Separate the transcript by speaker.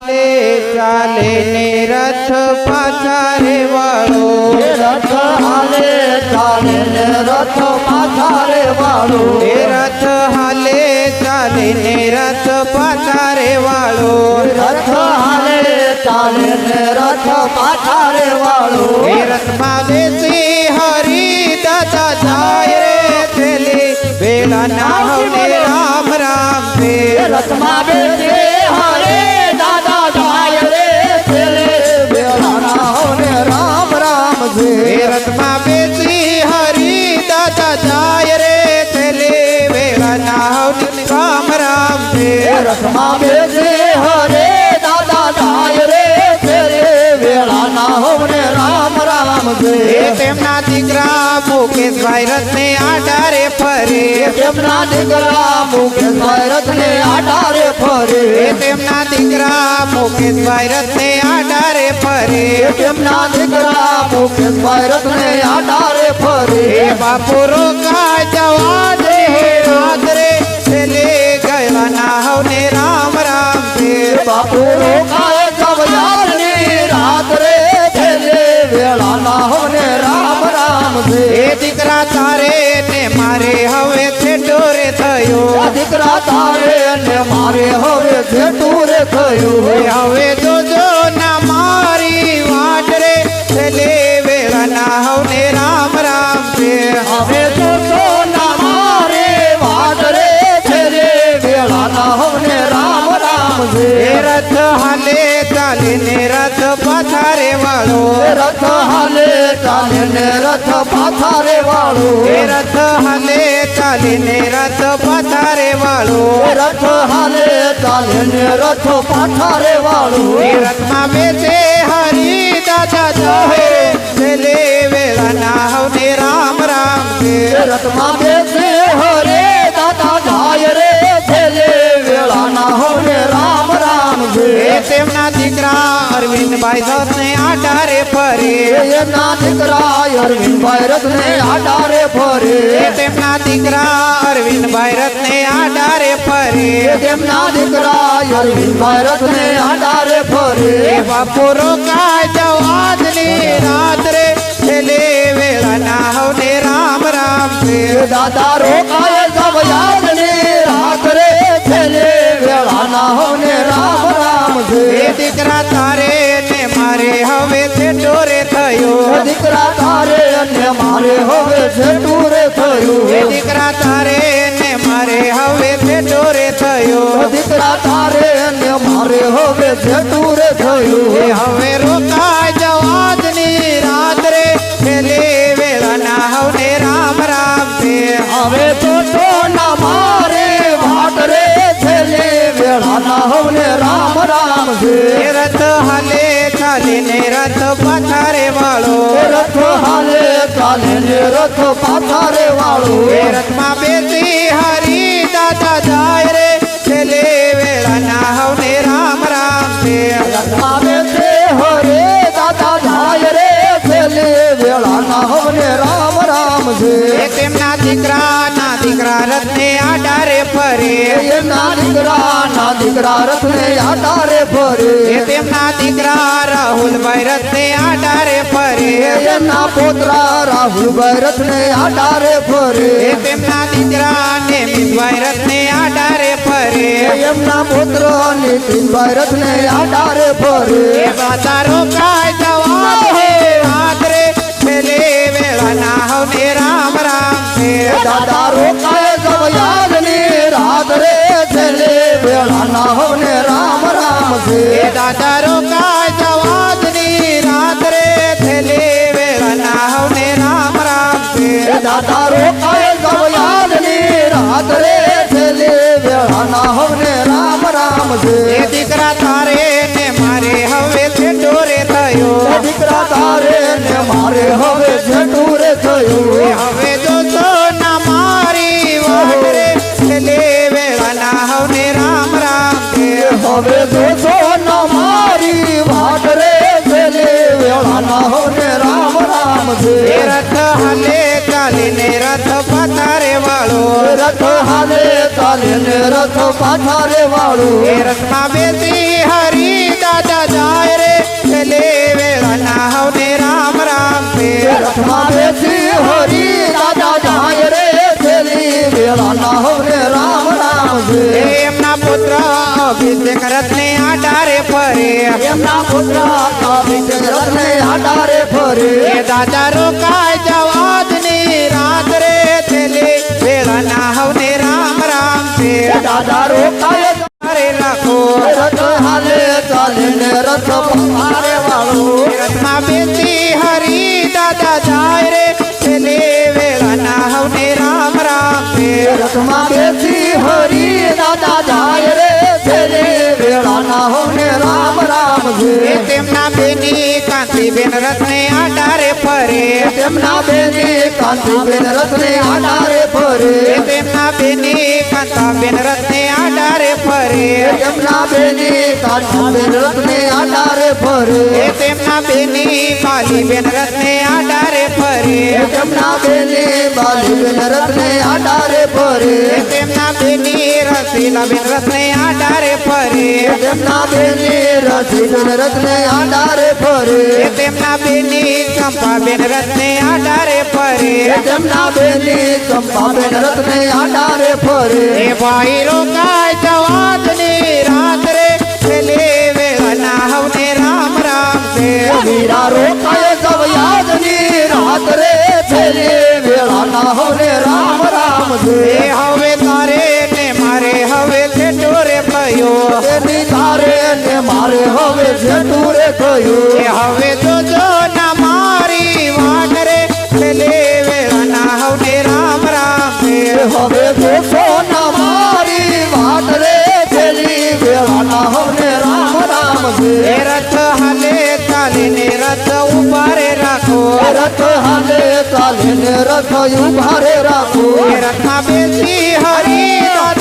Speaker 1: ચાલે ને રથ પાછા રે વાળો
Speaker 2: રથ હાલે ચાલે ને રથ પાછા રે વાળો
Speaker 1: રથ હાલે ચાલે ને રથ પાછા રે વાળો
Speaker 2: રથ હાલે ચાલે ને રથ પાછા રે વાળો
Speaker 1: રથમાં બેસી હરી દાદા જાય રે થેલી વેલા ના હોને રામ રામ છે
Speaker 2: રથમાં બેસે હરે દાદા જાય રે થેલે વેલા ના હોને રામ રામ છે
Speaker 1: રથમાં બેસી હરી દાદા જાય રે થેલે વેલા ના હોને રામ રામ છે
Speaker 2: રથમાં બેસે હરે દાદા જાય રે થેલે વેલા ના હોને રામ રામ છે
Speaker 1: તેમના દીકરા મુકેશભાઈ રથને આડારે ફરે
Speaker 2: તેમના દીકરા મુકેશભાઈ રથને આડારે ફરે
Speaker 1: તેમના દીકરા મુકેશભાઈ રથને આડારે ફરે
Speaker 2: તેમના દીકરા મુકેશભાઈ રથને આડારે ફરે
Speaker 1: બાપુ રોકા જવા દે રાત્રે છેલ્લે ગયા ના હવને રામ રામ છે
Speaker 2: બાપુ રોકાય જવયારની રાત રે છેલ્લે વેળા ના હોને રામ રામ છે
Speaker 1: દીકરા તારે ને મારે હવે છે ડોરે થયો
Speaker 2: દીકરા તારે ને મારે હવે જેટું રે થયું
Speaker 1: હવે જોજો ના મારી વાટ રે છેલ્લે વેળા ના હવને રામ રામ છે
Speaker 2: હવે તો ના મારે વાટ રે છેલ્લે વેળા ના હોને રામ રામ છે
Speaker 1: રથ હાલે ચાલે ને રથ પાછા રે વાળો
Speaker 2: રથ હાલે ચાલે ને રથ પાછા રે વાળો
Speaker 1: રથ હાલે ચાલે ને રથ પાછા રે વાળો
Speaker 2: રથ હાલે ચાલે ને રથ પાછા રે વાળો
Speaker 1: રથમાં બેસે હરી દાદા જોહે છેલ્લે વેળા ના હવને રામ રામ છે
Speaker 2: રથમાં બેસે હરે દાદા જાય રે છેલ્લે વેળા ના હોને રામ રામ છે
Speaker 1: તેમના દીકરા અરવિંદભાઈ રથને આડારે ફરે
Speaker 2: એના દીકરા અરવિંદભાઈ રથને આડારે ફરે
Speaker 1: તેમના દીકરા અરવિંદભાઈ રથને આડારે ફરે
Speaker 2: તેમના દીકરા અરવિંદભાઈ રથને આડારે ફરે
Speaker 1: બાપુ રોકાય જવાદની રાત્રે છેલ્લે વેળા ના હવને રામ રામ છે
Speaker 2: દાદા રોકાય સબ યાદને રાત રે છેલ્લે વેળા ના હોને રામ રામ છે
Speaker 1: દીકરા તારે ને મારે હવે છે ડોરે થયો
Speaker 2: દીકરા તારે અને મારે હવે જેટું રે થયું
Speaker 1: દીકરા તારે ને મારે હવે છે ડોરે થયો
Speaker 2: દીકરા તારે અને મારે હવે જેટું રે થયું
Speaker 1: હવે રોકાય જવાદની રાત્રે છેલ્લે વેળા ના હવને રામ રામ છે
Speaker 2: હવે તો ના મારે વાટ રે છેલ્લે વેળા ના હોને રામ રામ છે
Speaker 1: રથ હાલે ચાલે ને રથ પાછા રે વાળો
Speaker 2: રથ હાલે ચાલે ને રથ પાછા રે વાળો
Speaker 1: રથમાં બેસી હરી દાદા જાય રે છેલ્લે વેળા ના હવને રામ રામ છે
Speaker 2: રથમાં બેસે હરે દાદા જાય રે છેલ્લે વેળા ના હોને રામ રામ છે
Speaker 1: તેમના દીકરા રથને આડારે ફરે
Speaker 2: એના દીકરા રથને આડારે ફરે
Speaker 1: તેમના દીકરા રાહુલભાઈ રથને આડારે ફરે
Speaker 2: એના પોતરા રાહુલભાઈ રથને આડારે ફરે
Speaker 1: તેમના દીકરા નેમિતભાઈ રથને આડારે ફરે
Speaker 2: એમના પુત્ર નીતિનભાઈ રથને આડારે ફરે
Speaker 1: માતા રોકાય જવા હે રાત્રે છેલ્લે વેળા ના હવને રામ રામ છે
Speaker 2: દાદા રોકાય સબ યાદની રાત રે છેલ્લે વેળા ના હોને રામ રામ છે
Speaker 1: દાદા રોકાય જવાદની રાત્રે છેલ્લે વેળા ના હવને રામ રામ છે
Speaker 2: દાદા રોકાય સબ યાદની રાત રે છેલ્લે વેળા ના હોને રામ રામ છે
Speaker 1: દીકરા તારે ને મારે હવે છે ડોરે થયો
Speaker 2: દીકરા તારે ને મારે હવે જેટું રે થયું
Speaker 1: હવે જોશો ના મારી વાટ રે છેલ્લે વેળા ના હવને રામ રામ છે
Speaker 2: હવે જોશો ના મારી વાટ રે છેલ્લે વેળા ના હોને રામ રામ છે
Speaker 1: રથ હાલે ચાલે ને રથ પાછા રે વાળો
Speaker 2: રથ હાલે ચાલે ને રથ પાછા રે વાળો
Speaker 1: રથમાં બેસી હરી પુત્ર અભિષેક રથને આડારે ફરે
Speaker 2: એમના પુત્ર અભિષેક રથને આધારે ફરે
Speaker 1: એ દાદા રોકાય જાવ આજની રાત રે છેલ્લી વેળાના હવને રામ રામ છે
Speaker 2: દાદા રોકાય
Speaker 1: અરે રાખો
Speaker 2: રથ હાલે ચાલે ને રથ પમારે વાળો
Speaker 1: રથમાં બેસી હરી દાદા જાય રે છેલ્લી વેળાના હવને રામ રામ છે
Speaker 2: રથમાં બેસી હરી દાદા જાય રે છેલ્લે વેળાના હોને રામ રામ
Speaker 1: એ
Speaker 2: છે
Speaker 1: તેમના બેની કાંતિબેન રથને આડારે ફરે
Speaker 2: તેમના બેની કાંતિબેન રથને આધારે ફરે
Speaker 1: એ તેમના બેની કાંતાબેન રથને આડારે ફરે
Speaker 2: તેમના બેની કાંતિબેન રથને આધારે ફરે
Speaker 1: એ તેમના બેની બાલીબેન રથને આડારે ફરે
Speaker 2: તેમના બેની બાલીબેન રથને આધારે ફરે
Speaker 1: એ તેમના બેની રસીલાબેન રથને આડારે ફરે
Speaker 2: તેમના બેની રસીબેન રથને આધારે ફરે
Speaker 1: એ તેમના બેની ચંપાબેન રથને આડારે ફરે
Speaker 2: તેમના બેની ચંપાબેન રથને આધારે ફરે
Speaker 1: એ ભાઈ રોકાય જવાદની રાત રે છેલ્લે વેળાના હવને રામ રામ છે
Speaker 2: વીરા રોકાય સૌ યાદની રાત રે છેલ્લે વેળાના હોને રામ રામ છે
Speaker 1: એ હવે તારે ને મારે હવે છેટો રે કયો
Speaker 2: એની તારે ને મારે હવે જેટું રે
Speaker 1: એ
Speaker 2: થયું
Speaker 1: હવે જોજો ના મારી વાટ રે છેલ્લે વેળાના હવને રામ રામ છે
Speaker 2: હવે જોશો ના મારી વાત રે છેલ્લી વેળાના હોને રામ રામ છે
Speaker 1: એ રથ હાલે ચાલીને રથ ઉભા રે રાખો
Speaker 2: રથ હાલે ચાલે ને રથ ઉભા રે રાખો
Speaker 1: એ રથમાં બેસી હરી દાદા